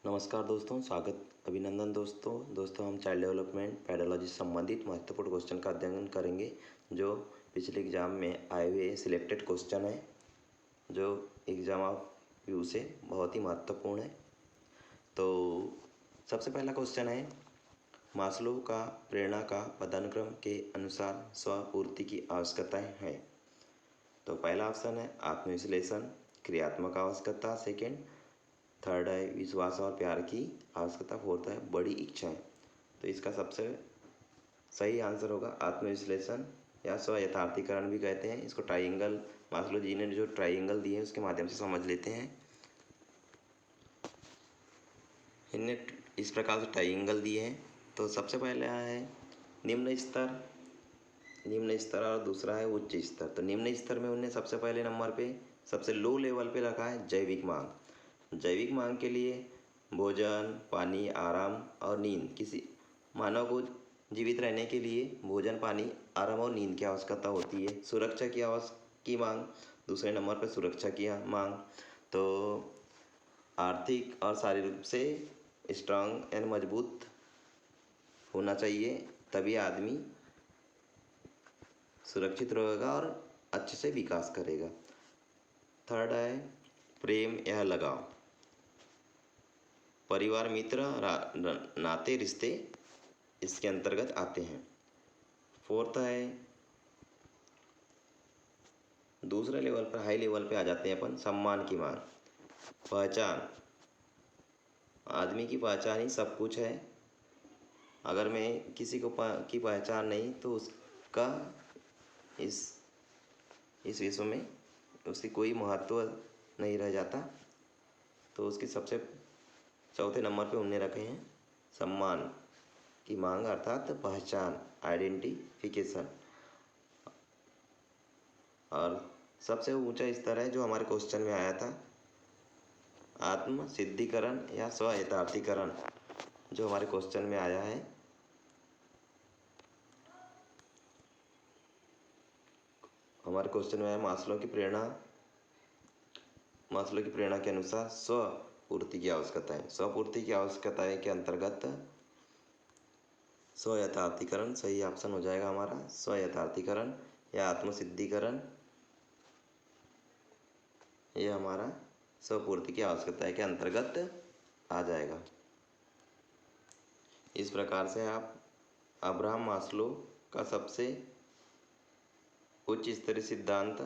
नमस्कार दोस्तों, स्वागत अभिनंदन दोस्तों हम चाइल्ड डेवलपमेंट पैडोलॉजी से संबंधित महत्वपूर्ण क्वेश्चन का अध्ययन करेंगे जो पिछले एग्जाम में आए हुए सिलेक्टेड क्वेश्चन है जो एग्जाम ऑफ व्यू से बहुत ही महत्वपूर्ण है। तो सबसे पहला क्वेश्चन है, मास्लो का प्रेरणा का पदानुक्रम के अनुसार स्वपूर्ति की आवश्यकताएं हैं। तो पहला ऑप्शन है आत्मविश्लेषण, क्रियात्मक आवश्यकता, सेकेंड थर्ड है विश्वास और प्यार की आवश्यकता, फोर्थ है बड़ी इच्छाएं। तो इसका सबसे सही आंसर होगा आत्मविश्लेषण या स्व यथार्थीकरण भी कहते हैं इसको। ट्राइंगल मास्लो जी ने जो ट्राइंगल दिए हैं उसके माध्यम से समझ लेते हैं। इनने इस प्रकार से ट्राइंगल दिए हैं। तो सबसे पहले है निम्न स्तर और दूसरा है उच्च स्तर। तो निम्न स्तर में उन्हें सबसे पहले नंबर पे सबसे लो लेवल पे रखा है जैविक मांग। जैविक मांग के लिए भोजन, पानी, आराम और नींद। किसी मानव को जीवित रहने के लिए भोजन, पानी, आराम और नींद की आवश्यकता होती है। सुरक्षा की मांग, दूसरे नंबर पर सुरक्षा की मांग। तो आर्थिक और शारीरिक रूप से स्ट्रांग एंड मजबूत होना चाहिए, तभी आदमी सुरक्षित रहेगा और अच्छे से विकास करेगा। थर्ड है प्रेम या लगाव, परिवार, मित्र, नाते, रिश्ते इसके अंतर्गत आते हैं। फोर्थ है दूसरे लेवल पर, हाई लेवल पे आ जाते हैं अपन, सम्मान की मांग। पहचान, आदमी की पहचान ही सब कुछ है। अगर मैं किसी को की पहचान नहीं तो उसका इस विश्व में उसकी कोई महत्व नहीं रह जाता। तो उसकी सबसे चौथे नंबर पे उन्हें रखे हैं सम्मान की मांग अर्थात पहचान, आइडेंटिफिकेशन। और सबसे ऊंचा स्तर है जो हमारे क्वेश्चन में आया था, आत्म सिद्धिकरण या स्व यथार्थीकरण, जो हमारे क्वेश्चन में आया है। हमारे क्वेश्चन में आया मास्लो की प्रेरणा के अनुसार स्वपूर्ति की आवश्यकताएं। स्वपूर्ति की आवश्यकताएं के अंतर्गत स्व यथार्थीकरण सही ऑप्शन हो जाएगा हमारा। स्व यथार्थीकरण या आत्मसिद्धिकरण ये हमारा स्वपूर्ति की आवश्यकता के अंतर्गत आ जाएगा। इस प्रकार से आप अब्राहम मास्लो का सबसे उच्च स्तरीय सिद्धांत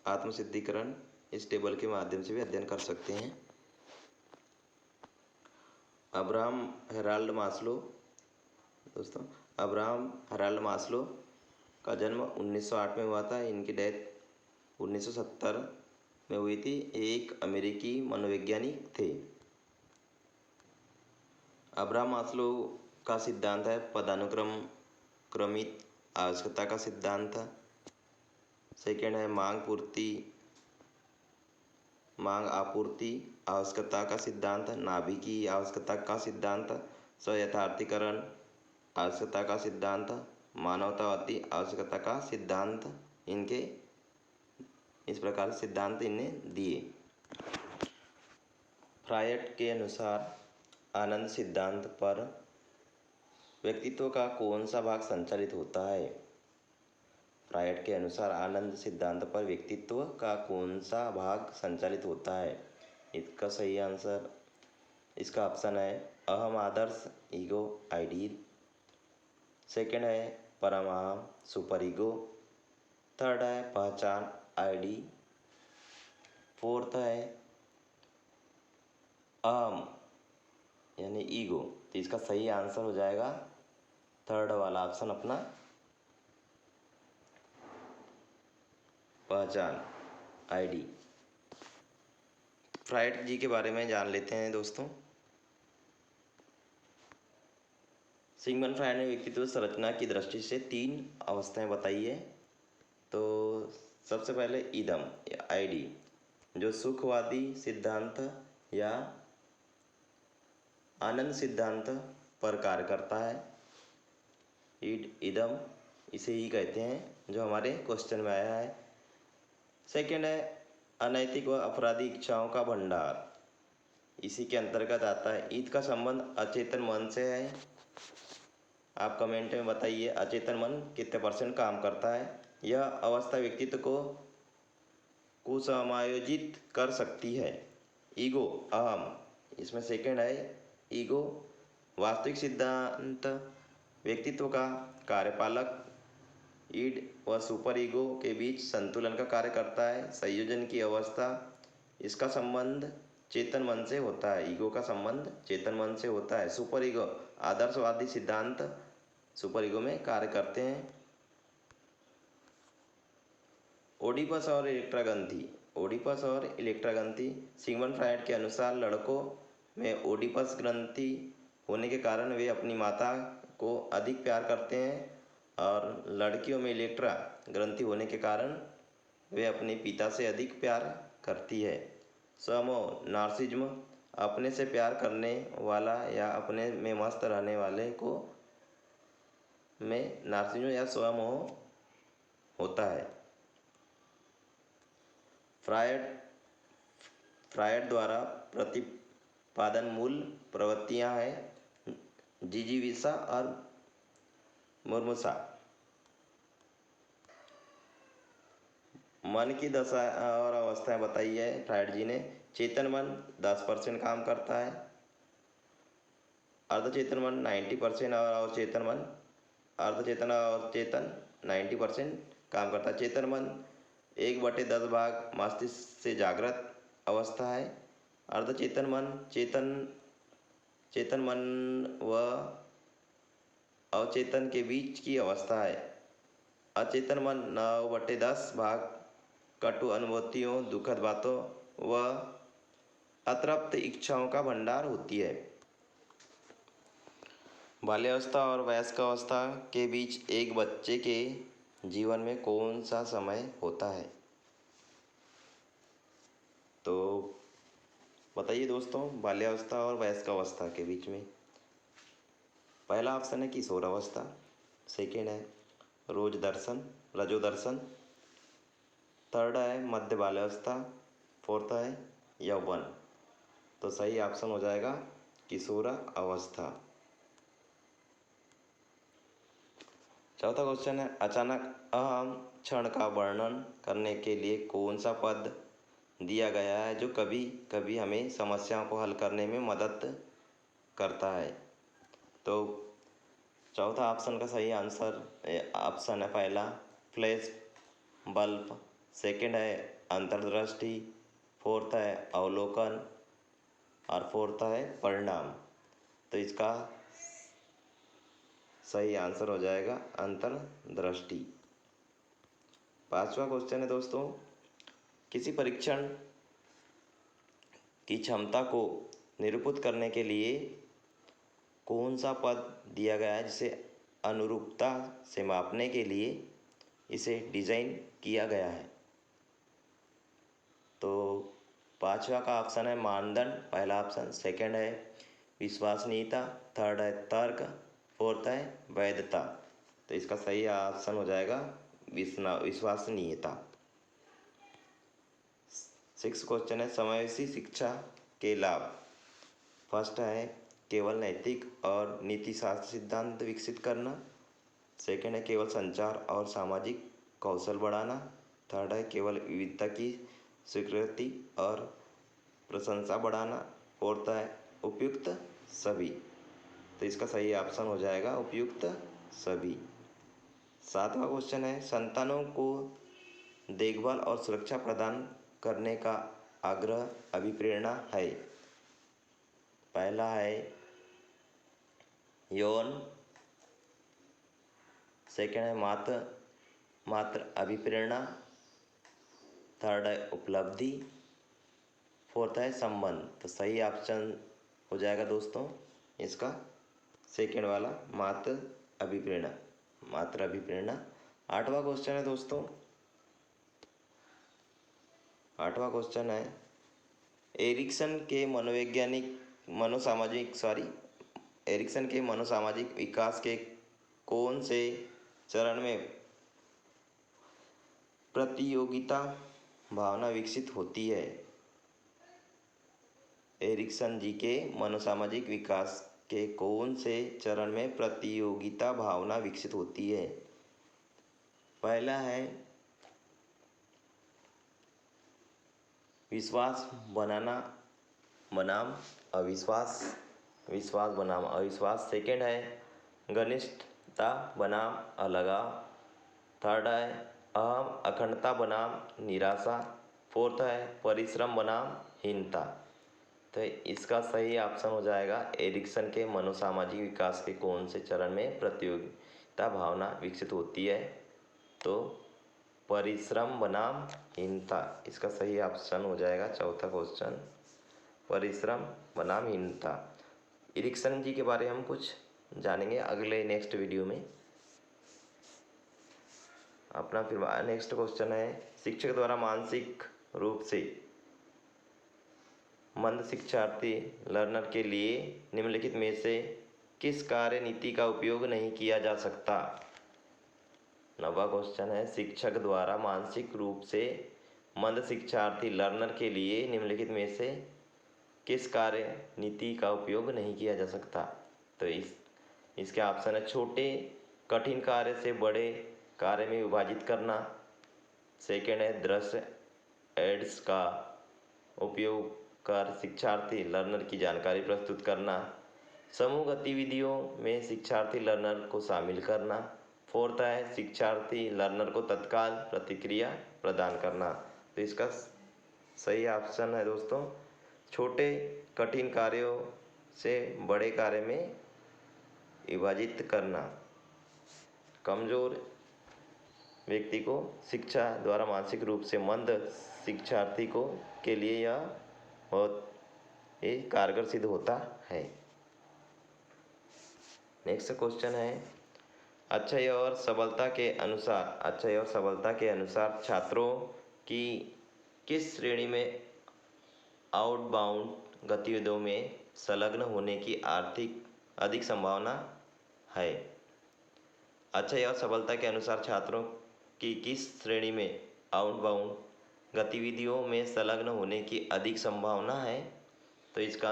आत्मसिद्धिकरण इस टेबल के माध्यम से भी अध्ययन कर सकते हैं। अब्राहम हेराल्ड मास्लो, दोस्तों अब्राहम हेराल्ड मास्लो का जन्म 1908 में हुआ था। इनकी डेथ 1970 में हुई थी। एक अमेरिकी मनोवैज्ञानिक थे। अब्राहम मास्लो का सिद्धांत है पदानुक्रमित आवश्यकता का सिद्धांत। सेकेंड है मांग आपूर्ति आवश्यकता का सिद्धांत, नाभिकीय आवश्यकता का सिद्धांत, स्वयथार्थीकरण आवश्यकता का सिद्धांत, मानवतावादी आवश्यकता का सिद्धांत। इनके इस प्रकार सिद्धांत इन्हें दिए। फ्रायड के अनुसार आनंद सिद्धांत पर व्यक्तित्व का कौन सा भाग संचालित होता है। फ्रायड के अनुसार आनंद सिद्धांत पर व्यक्तित्व का कौन सा भाग संचालित होता है। इसका सही आंसर, इसका ऑप्शन है अहम, आदर्श, ईगो, आइडियल। सेकंड है परमाहम, सुपर ईगो। थर्ड है पहचान, आईडी। फोर्थ है अहम यानी ईगो। तो इसका सही आंसर हो जाएगा थर्ड वाला ऑप्शन अपना, पहचान, आईडी। फ्रायड जी के बारे में जान लेते हैं दोस्तों। सिगमंड फ्रायड ने व्यक्तित्व संरचना की दृष्टि से 3 अवस्थाएं बताई है। तो सबसे पहले इदम आईडी, जो सुखवादी सिद्धांत या आनंद सिद्धांत पर कार्य करता है। इदम इसे ही कहते हैं जो हमारे क्वेश्चन में आया है। सेकेंड है अनैतिक व अपराधी इच्छाओं का भंडार, इसी के अंतर्गत आता है। ईद का संबंध अचेतन मन से है। आप कमेंट में बताइए अचेतन मन कितने % काम करता है। यह अवस्था व्यक्तित्व को कुसमायोजित कर सकती है। ईगो अहम, इसमें सेकंड है ईगो। वास्तविक सिद्धांत व्यक्तित्व का कार्यपालक ईड व सुपर ईगो के बीच संतुलन का कार्य करता है। संयोजन की अवस्था, इसका संबंध चेतन मन से होता है। ईगो का संबंध चेतन मन से होता है। सुपर ईगो आदर्शवादी सिद्धांत सुपर ईगो में कार्य करते हैं। ओडिपस और इलेक्ट्रा ग्रंथि। ओडिपस और इलेक्ट्रा ग्रंथि, सिगमंड फ्रायड के अनुसार लड़कों में ओडिपस ग्रंथि होने के कारण वे अपनी माता को अधिक प्यार करते हैं और लड़कियों में इलेक्ट्रा ग्रंथि होने के कारण वे अपने पिता से अधिक प्यार करती है। स्वमोह नार्सिज्म, अपने से प्यार करने वाला या अपने में मस्त रहने वाले को में नार्सिज्म या स्वमोह होता है। फ्रायड द्वारा प्रतिपादन मूल प्रवृत्तियां हैं जिजीविषा और मुर्मुषा। मन की दशा और अवस्थाएं बताई है फ्रायड जी ने। चेतन मन 10% काम करता है, अर्धचेतन मन 90% और अर्धचेतन और चेतन 90% काम करता है। चेतन मन 1/10 भाग मस्तिष्क से जागृत अवस्था है। अर्धचेतन मन चेतन मन व अवचेतन के बीच की अवस्था है। अचेतन मन 9/10 भाग कटु अनुभूतियों, दुखद बातों व अतृप्त इच्छाओं का भंडार होती है। बाल्यावस्था और वयस्कावस्था के बीच एक बच्चे के जीवन में कौन सा समय होता है? तो बताइए दोस्तों, बाल्यावस्था और वयस्कावस्था के बीच में पहला ऑप्शन है किशोरावस्था, सेकेंड है रजोदर्शन, थर्ड है मध्य बाल्यावस्था, फोर्थ है यौवन। तो सही ऑप्शन हो जाएगा किशोरा अवस्था। चौथा क्वेश्चन है अचानक अहम क्षण का वर्णन करने के लिए कौन सा पद दिया गया है जो कभी कभी हमें समस्याओं को हल करने में मदद करता है? तो चौथा ऑप्शन का सही आंसर ऑप्शन है पहला फ्लैश बल्ब, सेकंड है अंतर्दृष्टि, फोर्थ है अवलोकन और फोर्थ है परिणाम। तो इसका सही आंसर हो जाएगा अंतर्दृष्टि। पांचवा क्वेश्चन है दोस्तों, किसी परीक्षण की क्षमता को निरूपित करने के लिए कौन सा पद दिया गया है जिसे अनुरूपता से मापने के लिए इसे डिजाइन किया गया है? तो पांचवा का ऑप्शन है मानदंड, पहला ऑप्शन, सेकंड है विश्वसनीयता, थर्ड है तर्क, फोर्थ है वैधता। तो इसका सही ऑप्शन हो जाएगा विश्वसनीयता। सिक्स क्वेश्चन है समावेशी शिक्षा के लाभ। फर्स्ट है केवल नैतिक और नीति शास्त्र सिद्धांत विकसित करना, सेकंड है केवल संचार और सामाजिक कौशल बढ़ाना, थर्ड है केवल विविधता की स्वीकृति और प्रशंसा बढ़ाना, फोर्थ है उपयुक्त सभी। तो इसका सही ऑप्शन हो जाएगा उपयुक्त सभी। सातवां क्वेश्चन है संतानों को देखभाल और सुरक्षा प्रदान करने का आग्रह अभिप्रेरणा है। पहला है यौन, सेकंड है मात्र अभिप्रेरणा, थर्ड है उपलब्धि, फोर्थ है संबंध। तो सही ऑप्शन हो जाएगा दोस्तों इसका सेकंड वाला मात्र अभिप्रेरणा। आठवां क्वेश्चन है दोस्तों, आठवां क्वेश्चन है एरिक्सन के मनोसामाजिक विकास के कौन से चरण में प्रतियोगिता भावना विकसित होती है? एरिक्सन जी के मनोसामाजिक विकास के कौन से चरण में प्रतियोगिता भावना विकसित होती है? पहला है विश्वास बनाम अविश्वास, विश्वास बनाम अविश्वास। सेकेंड है घनिष्ठता बनाम अलगाव। थर्ड है अहम अखंडता बनाम निराशा। फोर्थ है परिश्रम बनाम हीनता। तो इसका सही ऑप्शन हो जाएगा एरिक्सन के मनोसामाजिक विकास के कौन से चरण में प्रतियोगिता भावना विकसित होती है? तो परिश्रम बनाम हीनता, इसका सही ऑप्शन हो जाएगा चौथा क्वेश्चन, परिश्रम बनाम हीनता। एरिक्सन जी के बारे में हम कुछ जानेंगे अगले नेक्स्ट वीडियो में। अपना फिर नेक्स्ट क्वेश्चन है शिक्षक द्वारा मानसिक रूप से मंद शिक्षार्थी लर्नर के लिए निम्नलिखित में से किस कार्य नीति का उपयोग नहीं किया जा सकता? नवा क्वेश्चन है शिक्षक द्वारा मानसिक रूप से मंद शिक्षार्थी लर्नर के लिए निम्नलिखित में से किस कार्य नीति का उपयोग नहीं किया जा सकता? तो इसके ऑप्शन है छोटे कठिन कार्य से बड़े कार्य में विभाजित करना। सेकेंड है दृश्य एड्स का उपयोग कर शिक्षार्थी लर्नर की जानकारी प्रस्तुत करना। समूह गतिविधियों में शिक्षार्थी लर्नर को शामिल करना। फोर्थ है शिक्षार्थी लर्नर को तत्काल प्रतिक्रिया प्रदान करना। तो इसका सही ऑप्शन है दोस्तों छोटे कठिन कार्यों से बड़े कार्य में विभाजित करना। कमजोर व्यक्ति को शिक्षा द्वारा मानसिक रूप से मंद शिक्षार्थी को के लिए यह बहुत ही कारगर सिद्ध होता है। नेक्स्ट क्वेश्चन है अच्छाई और सबलता के अनुसार छात्रों की किस श्रेणी में आउटबाउंड गतिविधियों में संलग्न होने की आर्थिक अधिक संभावना है? अच्छाई और सबलता के अनुसार छात्रों की किस श्रेणी में आउटबाउंड गतिविधियों में संलग्न होने की अधिक संभावना है? तो इसका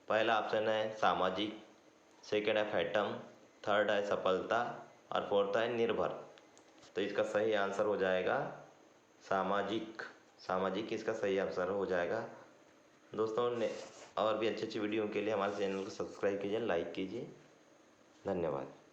पहला ऑप्शन है सामाजिक, सेकेंड है फैटम, थर्ड है सफलता और फोर्थ है निर्भर। तो इसका सही आंसर हो जाएगा सामाजिक इसका सही आंसर हो जाएगा। दोस्तों ने और भी अच्छी वीडियो के लिए हमारे चैनल को सब्सक्राइब कीजिए, लाइक कीजिए। धन्यवाद।